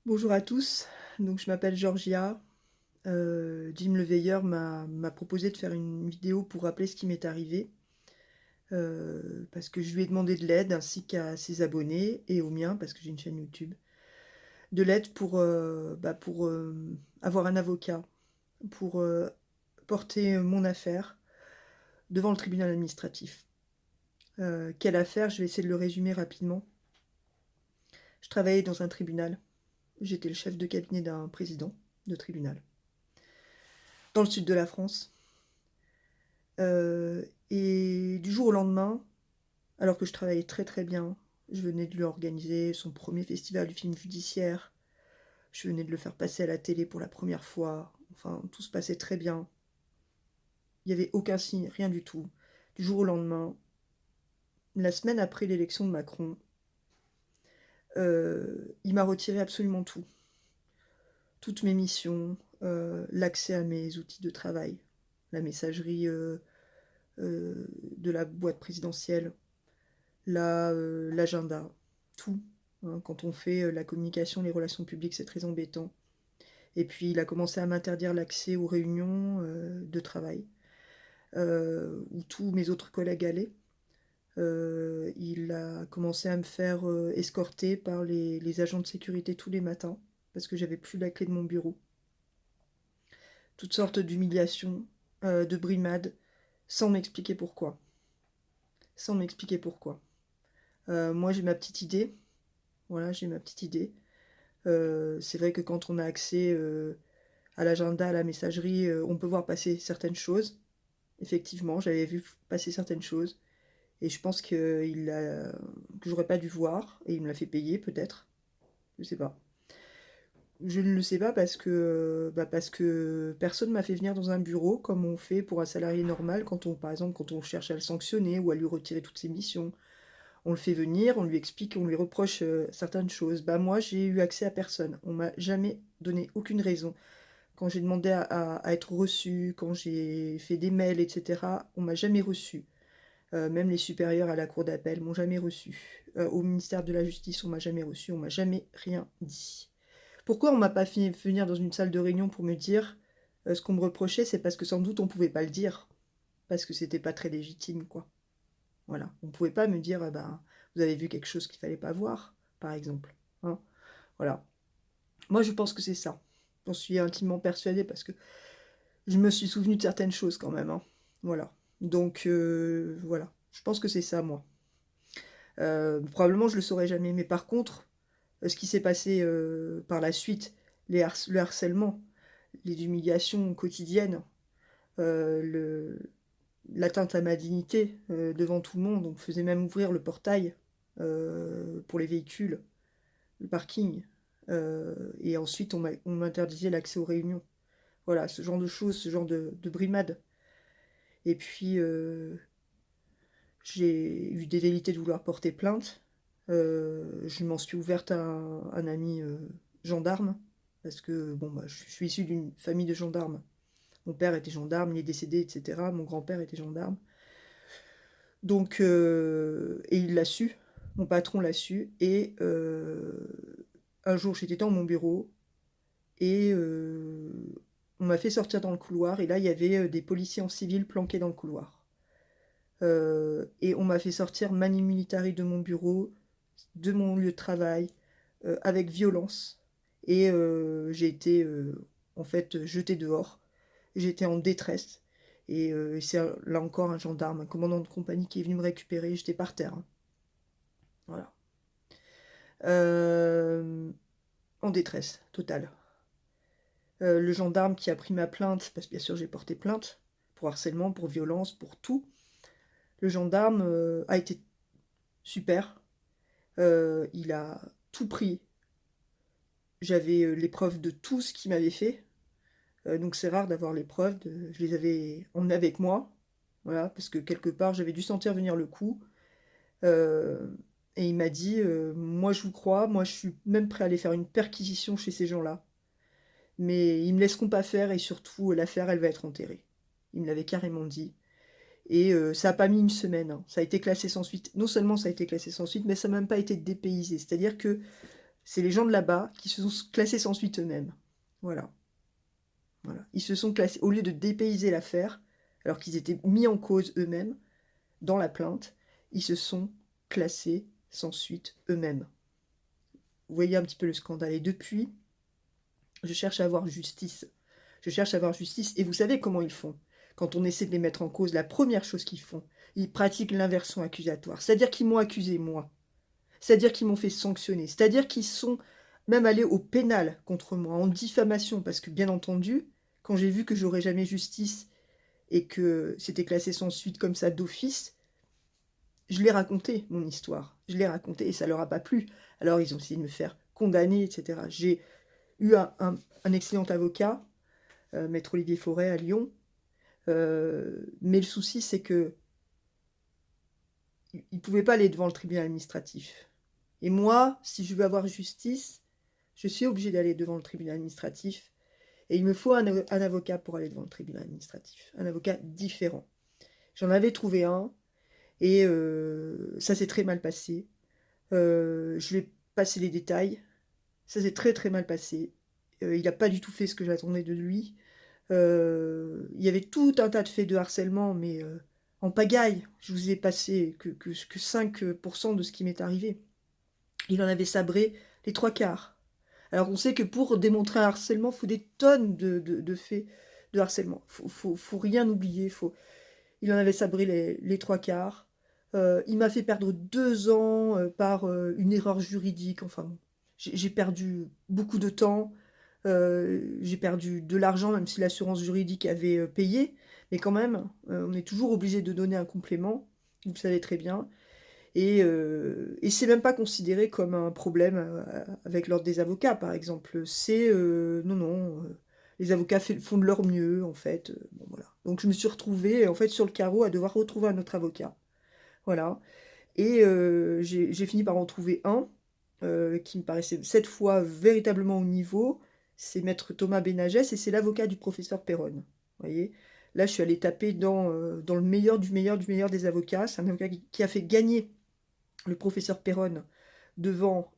Bonjour à tous, donc je m'appelle Georgia. Jim le veilleur m'a proposé de faire une vidéo pour rappeler ce qui m'est arrivé, parce que je lui ai demandé de l'aide ainsi qu'à ses abonnés et aux miens parce que j'ai une chaîne YouTube. De l'aide pour avoir un avocat, pour, porter, mon affaire devant le tribunal administratif. Quelle affaire? Je vais essayer de le résumer rapidement. Je travaillais dans un tribunal. J'étais le chef de cabinet d'un président de tribunal, dans le sud de la France. Et du jour au lendemain, alors que je travaillais très très bien, je venais de lui organiser son premier festival du film judiciaire, je venais de le faire passer à la télé pour la première fois, enfin tout se passait très bien. Il n'y avait aucun signe, rien du tout. Du jour au lendemain, la semaine après l'élection de Macron, il m'a retiré absolument tout. Toutes mes missions, l'accès à mes outils de travail, la messagerie de la boîte présidentielle, l'agenda, tout, hein. Quand on fait, la communication, les relations publiques, c'est très embêtant. Et puis il a commencé à m'interdire l'accès aux réunions, de travail, où tous mes autres collègues allaient. Il a commencé à me faire, escorter par les agents de sécurité tous les matins, parce que j'avais plus la clé de mon bureau. Toutes sortes d'humiliations, de brimades, sans m'expliquer pourquoi. Sans m'expliquer pourquoi. Moi j'ai ma petite idée, voilà, j'ai ma petite idée. C'est vrai que quand on a accès, à l'agenda, à la messagerie, on peut voir passer certaines choses. Effectivement, j'avais vu passer certaines choses et je pense que j'aurais pas dû voir et il me l'a fait payer peut-être, je sais pas. Je ne le sais pas parce que personne m'a fait venir dans un bureau comme on fait pour un salarié normal par exemple, quand on cherche à le sanctionner ou à lui retirer toutes ses missions. On le fait venir, on lui explique, on lui reproche, certaines choses. Bah, moi, j'ai eu accès à personne. On m'a jamais donné aucune raison. Quand j'ai demandé à être reçue, quand j'ai fait des mails, et cetera, on m'a jamais reçue. Même les supérieurs à la cour d'appel m'ont jamais reçue. Au ministère de la justice, on m'a jamais reçue, on m'a jamais rien dit. Pourquoi on m'a pas fait venir dans une salle de réunion pour me dire, ce qu'on me reprochait? C'est parce que sans doute on pouvait pas le dire, parce que c'était pas très légitime, quoi. Voilà. On pouvait pas me dire: «Ah ben, vous avez vu quelque chose qu'il fallait pas voir», par exemple, hein? Voilà. Moi, je pense que c'est ça. J'en suis intimement persuadée parce que je me suis souvenue de certaines choses quand même, hein. Voilà. Donc voilà. Je pense que c'est ça, moi. Probablement je le saurai jamais, mais par contre, ce qui s'est passé, par la suite, le harcèlement, les humiliations quotidiennes, le l'atteinte à ma dignité, devant tout le monde. On me faisait même ouvrir le portail, pour les véhicules, le parking, et ensuite on m'interdisait l'accès aux réunions. Voilà, ce genre de choses, ce genre de brimades. Et puis, j'ai eu des velléités de vouloir porter plainte. Je m'en suis ouverte à un ami, gendarme, parce que bon, bah, je suis issue d'une famille de gendarmes. Mon père était gendarme, il est décédé, et cetera. Mon grand-père était gendarme. Donc et il l'a su, mon patron l'a su et un jour j'étais dans mon bureau et on m'a fait sortir dans le couloir et là il y avait, des policiers en civil planqués dans le couloir. Et on m'a fait sortir manu militari de mon bureau, de mon lieu de travail, avec violence et j'ai été, en fait, jetée dehors. J'étais en détresse et c'est là encore un gendarme, un commandant de compagnie qui est venu me récupérer, j'étais par terre, hein. Voilà. Hem, En détresse totale. Le gendarme qui a pris ma plainte, parce que bien sûr j'ai porté plainte pour harcèlement, pour violence, pour tout. Le gendarme, a été super. Il a tout pris. J'avais, les preuves de tout ce qu'il m'avait fait, donc c'est rare d'avoir les preuves je les avais emmenées avec moi, voilà, parce que quelque part j'avais dû sentir venir le coup. Heu et il m'a dit, «Moi je vous crois, moi je suis même prêt à aller faire une perquisition chez ces gens-là, mais ils me laisseront pas faire et surtout l'affaire elle va être enterrée». Il me l'avait carrément dit et ça a pas mis une semaine, hein. Ça a été classé sans suite. Non seulement ça a été classé sans suite, mais ça a même pas été dépaysé. C'est-à-dire que C'est les gens de là-bas qui se sont classés sans suite eux-mêmes. Voilà, voilà. Ils se sont classés au lieu de dépayser l'affaire, alors qu'ils étaient mis en cause eux-mêmes dans la plainte, ils se sont classés sans suite eux-mêmes. Vous voyez un petit peu le scandale et depuis, je cherche à avoir justice. Je cherche à avoir justice et vous savez comment ils font? Quand on essaie de les mettre en cause, la première chose qu'ils font, ils pratiquent l'inversion accusatoire. C'est-à-dire qu'ils m'ont accusé moi. C'est-à-dire qu'ils m'ont fait sanctionner. C'est-à-dire qu'ils sont même allés au pénal contre moi, en diffamation, parce que bien entendu, quand j'ai vu que j'aurais jamais justice et que c'était classé sans suite comme ça d'office, je l'ai raconté, mon histoire. Je l'ai raconté et ça leur a pas plu. Alors ils ont essayé de me faire condamner, etc. J'ai eu un excellent avocat, Maître Olivier Fauré à Lyon, mais le souci c'est que il pouvait pas aller devant le tribunal administratif. Et moi, si je veux avoir justice, je suis obligée d'aller devant le tribunal administratif. Et il me faut un avocat pour aller devant le tribunal administratif. Un avocat différent. J'en avais trouvé un et ça s'est très mal passé. Je vais passer les détails. Ça s'est très très mal passé. Il n'a pas du tout fait ce que j'attendais de lui. Il y avait tout un tas de faits de harcèlement, mais en pagaille. Je vous ai passé que 5% de ce qui m'est arrivé. Il en avait sabré les 3/4. Alors on sait que pour démontrer un harcèlement, il faut des tonnes de faits de harcèlement. Faut rien oublier. Il en avait sabré les 3/4. Il m'a fait perdre 2 ans par une erreur juridique. Enfin bon, j'ai perdu beaucoup de temps. J'ai perdu de l'argent, même si l'assurance juridique avait payé. Mais quand même, on est toujours obligé de donner un complément. Vous le savez très bien. Et c'est même pas considéré comme un problème avec l'ordre des avocats, par exemple. C'est non, non, les avocats font de leur mieux, en fait. Bon, voilà. Donc je me suis retrouvée, en fait, sur le carreau à devoir retrouver un autre avocat. Voilà. Et j'ai fini par en trouver un qui me paraissait cette fois véritablement au niveau. C'est Maître Thomas Benagès et c'est l'avocat du professeur Perron. Vous voyez? Là, je suis allée taper dans le meilleur du meilleur du meilleur des avocats. C'est un avocat qui a fait gagner le professeur Perron devant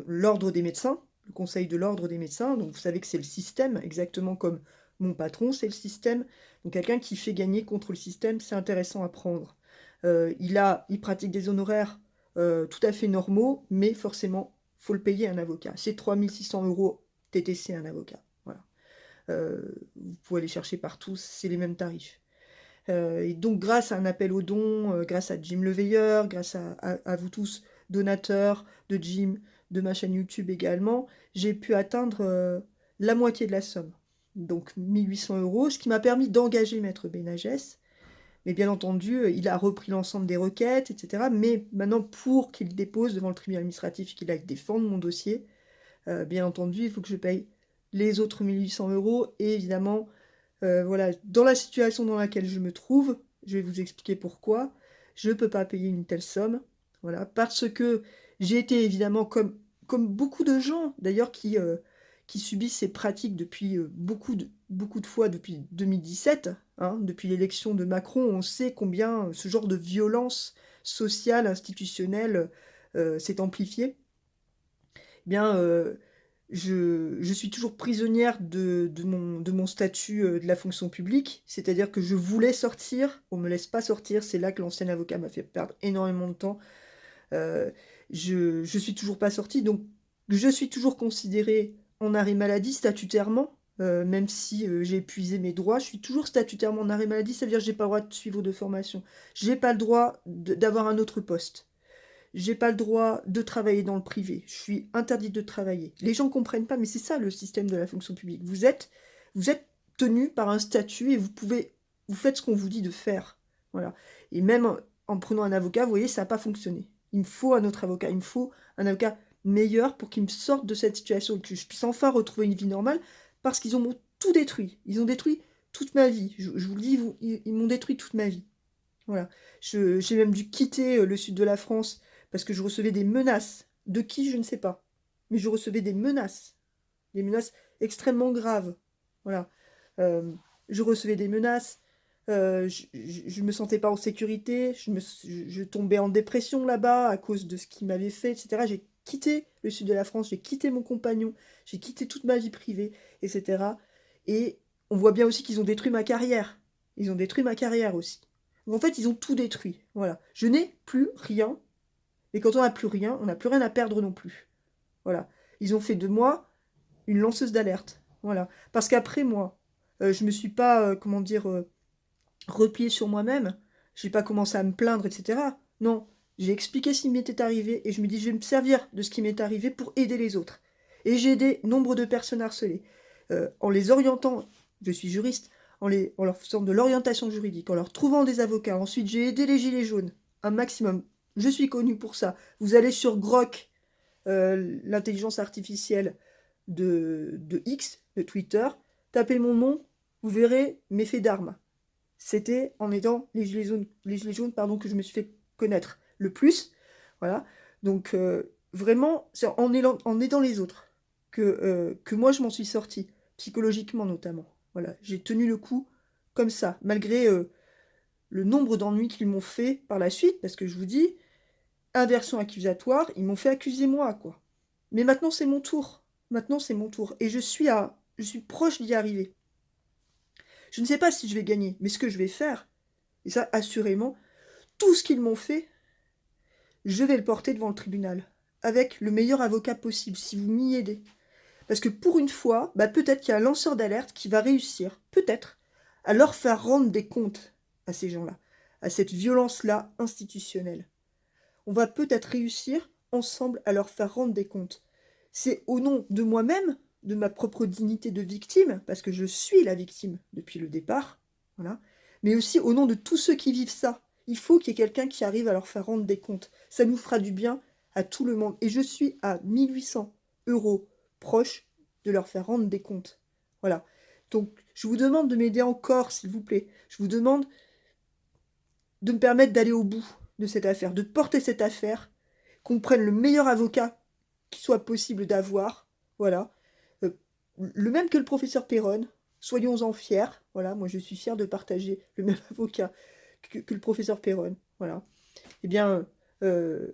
l'ordre des médecins, le conseil de l'ordre des médecins. Donc vous savez que c'est le système, exactement comme mon patron, c'est le système. Donc quelqu'un qui fait gagner contre le système, c'est intéressant à prendre. Il pratique des honoraires tout à fait normaux, mais forcément, il faut le payer à un avocat. C'est 3600 € TTC un avocat. Voilà. Vous pouvez aller chercher partout, c'est les mêmes tarifs. Et donc grâce à un appel aux dons, grâce à Jim Leveilleur, grâce à vous tous, donateurs de Jim, de ma chaîne YouTube également, j'ai pu atteindre la moitié de la somme. Donc 1800 €, ce qui m'a permis d'engager Maître Benagès. Mais bien entendu, il a repris l'ensemble des requêtes, etc. Mais maintenant, pour qu'il dépose devant le tribunal administratif et qu'il aille défendre mon dossier, bien entendu, il faut que je paye les autres 1800 € et évidemment voilà, dans la situation dans laquelle je me trouve, je vais vous expliquer pourquoi, je ne peux pas payer une telle somme, voilà, parce que j'ai été évidemment comme beaucoup de gens d'ailleurs qui subissent ces pratiques depuis beaucoup de fois depuis 2017, hein, depuis l'élection de Macron, on sait combien ce genre de violence sociale, institutionnelle s'est amplifié. Eh bien, je suis toujours prisonnière de mon statut de la fonction publique, c'est-à-dire que je voulais sortir, on ne me laisse pas sortir, c'est là que l'ancien avocat m'a fait perdre énormément de temps. Euh, je suis toujours pas sortie, donc je suis toujours considérée en arrêt maladie statutairement, même si j'ai épuisé mes droits, je suis toujours statutairement en arrêt maladie, ça veut dire que j'ai pas le droit de suivre de formation, j'ai pas le droit d'avoir un autre poste. J'ai pas le droit de travailler dans le privé. Je suis interdite de travailler. Les gens comprennent pas, mais c'est ça le système de la fonction publique. Vous êtes tenu par un statut et vous faites ce qu'on vous dit de faire. Voilà. Et même en prenant un avocat, vous voyez, ça n'a pas fonctionné. Il me faut un autre avocat. Il me faut un avocat meilleur pour qu'il me sorte de cette situation et que je puisse enfin retrouver une vie normale parce qu'ils ont tout détruit. Ils ont détruit toute ma vie. Je vous le dis, ils m'ont détruit toute ma vie. Voilà. J'ai même dû quitter le sud de la France parce que je recevais des menaces. De qui, je ne sais pas. Mais je recevais des menaces. Des menaces extrêmement graves. Voilà. Je recevais des menaces. Je me sentais pas en sécurité. Je tombais en dépression là-bas à cause de ce qu'ils m'avaient fait, etc. quitté le sud de la France, j'ai quitté mon compagnon, j'ai quitté toute ma vie privée, etc. Et on voit bien aussi qu'ils ont détruit ma carrière. Ils ont détruit ma carrière aussi. Donc en fait, ils ont tout détruit. Voilà. Je n'ai plus rien. Et quand on n'a plus rien, on n'a plus rien à perdre non plus. Voilà. Ils ont fait de moi une lanceuse d'alerte. Voilà. Parce qu'après moi, je me suis pas, comment dire, repliée sur moi-même. J'ai pas commencé à me plaindre, etc. Non. J'ai expliqué ce qui m'était arrivé et je me dis, je vais me servir de ce qui m'est arrivé pour aider les autres. Et j'ai aidé nombre de personnes harcelées. En les orientant, je suis juriste, en leur faisant de l'orientation juridique, en leur trouvant des avocats. Ensuite, j'ai aidé les gilets jaunes, un maximum. Je suis connue pour ça. Vous allez sur Grok, l'intelligence artificielle de X, de Twitter, tapez mon nom, vous verrez mes faits d'armes. C'était en aidant les gilets jaunes pardon, que je me suis fait connaître le plus. Voilà. Donc vraiment, c'est en aidant les autres que moi je m'en suis sortie, psychologiquement notamment. Voilà. J'ai tenu le coup comme ça, malgré le nombre d'ennuis qu'ils m'ont fait par la suite, parce que je vous dis, inversion accusatoire, ils m'ont fait accuser moi, quoi. Mais maintenant c'est mon tour. Maintenant c'est mon tour. Et je suis proche d'y arriver. Je ne sais pas si je vais gagner, mais ce que je vais faire, et ça assurément, tout ce qu'ils m'ont fait, je vais le porter devant le tribunal, avec le meilleur avocat possible, si vous m'y aidez. Parce que pour une fois, bah peut-être qu'il y a un lanceur d'alerte qui va réussir, peut-être, à leur faire rendre des comptes à ces gens-là, à cette violence-là institutionnelle. On va peut-être réussir ensemble à leur faire rendre des comptes. C'est au nom de moi-même, de ma propre dignité de victime, parce que je suis la victime depuis le départ, voilà, mais aussi au nom de tous ceux qui vivent ça. Il faut qu'il y ait quelqu'un qui arrive à leur faire rendre des comptes. Ça nous fera du bien à tout le monde. Et je suis à 1800 euros proche de leur faire rendre des comptes. Voilà. Donc, je vous demande de m'aider encore, s'il vous plaît. Je vous demande de me permettre d'aller au bout de cette affaire, de porter cette affaire, qu'on prenne le meilleur avocat qui soit possible d'avoir, voilà, le même que le professeur Perron, soyons-en fiers, voilà, moi je suis fière de partager le même avocat que le professeur Perron, voilà, eh bien, me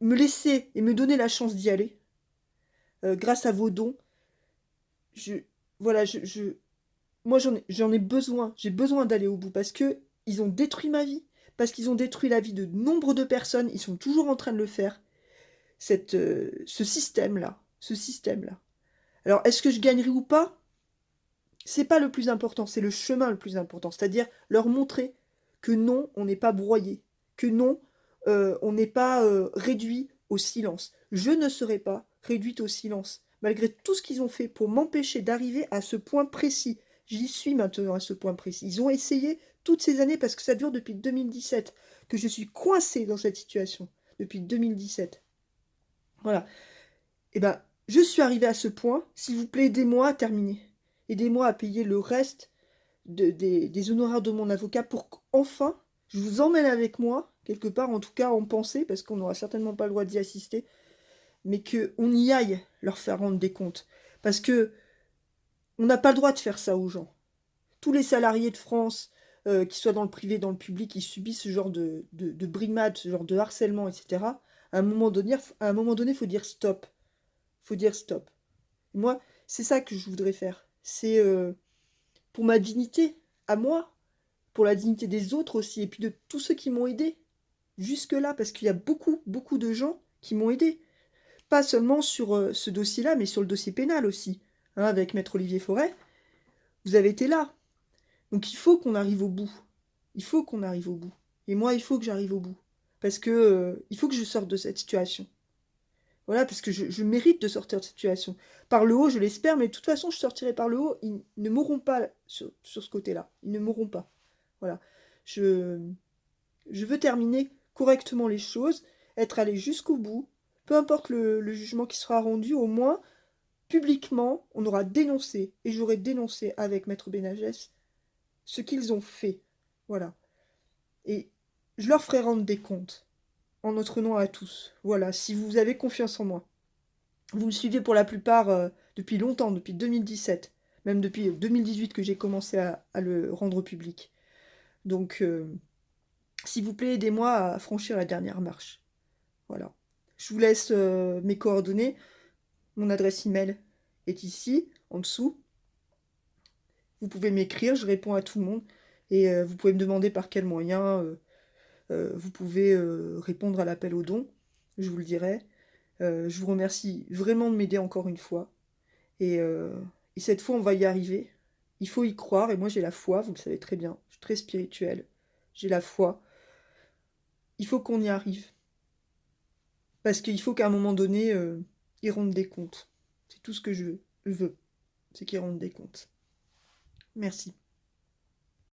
laisser et me donner la chance d'y aller, grâce à vos dons, je, voilà, moi j'en ai besoin, j'ai besoin d'aller au bout parce que ils ont détruit ma vie, parce qu'ils ont détruit la vie de nombre de personnes, ils sont toujours en train de le faire. Ce système-là, ce système-là. Alors, est-ce que je gagnerai ou pas? C'est pas le plus important, c'est le chemin le plus important. C'est-à-dire leur montrer que non, on n'est pas broyé, que non, on n'est pas réduit au silence. Je ne serai pas réduite au silence, malgré tout ce qu'ils ont fait pour m'empêcher d'arriver à ce point précis. J'y suis maintenant à ce point précis. Ils ont essayé toutes ces années, parce que ça dure depuis 2017, que je suis coincée dans cette situation, depuis 2017. Voilà. Eh ben, je suis arrivée à ce point. S'il vous plaît, aidez-moi à terminer. Aidez-moi à payer le reste des honoraires de mon avocat pour qu'enfin, je vous emmène avec moi, quelque part, en tout cas en pensée, parce qu'on n'aura certainement pas le droit d'y assister, mais qu'on y aille leur faire rendre des comptes. Parce que on n'a pas le droit de faire ça aux gens. Tous les salariés de France, qu'ils soient dans le privé, dans le public, qui subissent ce genre de brimade, ce genre de harcèlement, etc., à un moment donné, il faut dire stop. Faut dire stop. Moi, c'est ça que je voudrais faire. C'est pour ma dignité, à moi, pour la dignité des autres aussi, et puis de tous ceux qui m'ont aidé jusque-là, parce qu'il y a beaucoup, beaucoup de gens qui m'ont aidé. Pas seulement sur ce dossier-là, mais sur le dossier pénal aussi, hein, avec Maître Olivier Forêt. Vous avez été là. Donc il faut qu'on arrive au bout. Il faut qu'on arrive au bout. Et moi, il faut que j'arrive au bout. Parce que il faut que je sorte de cette situation. Voilà, parce que je mérite de sortir de cette situation. Par le haut, je l'espère, mais de toute façon, je sortirai par le haut. Ils ne mourront pas sur ce côté-là. Ils ne mourront pas. Voilà. Je, je veux terminer correctement les choses, être allé jusqu'au bout. Peu importe le jugement qui sera rendu, au moins, publiquement, on aura dénoncé, et j'aurai dénoncé avec Maître Benagès, ce qu'ils ont fait. Voilà. Et je leur ferai rendre des comptes, en notre nom à tous. Voilà, si vous avez confiance en moi. Vous me suivez pour la plupart depuis longtemps, depuis 2017, même depuis 2018 que j'ai commencé à le rendre public. Donc, s'il vous plaît, aidez-moi à franchir la dernière marche. Voilà. Je vous laisse, mes coordonnées. Mon adresse email est ici, en dessous. Vous pouvez m'écrire, je réponds à tout le monde et vous pouvez me demander par quel moyen, vous pouvez, répondre à l'appel aux dons, je vous le dirai. Je vous remercie vraiment de m'aider encore une fois et cette fois, on va y arriver. Il faut y croire et moi j'ai la foi, vous le savez très bien. Je suis très spirituelle, j'ai la foi. Il faut qu'on y arrive parce qu'il faut qu'à un moment donné, ils rendent des comptes. C'est tout ce que je veux, c'est qu'ils rendent des comptes. Merci.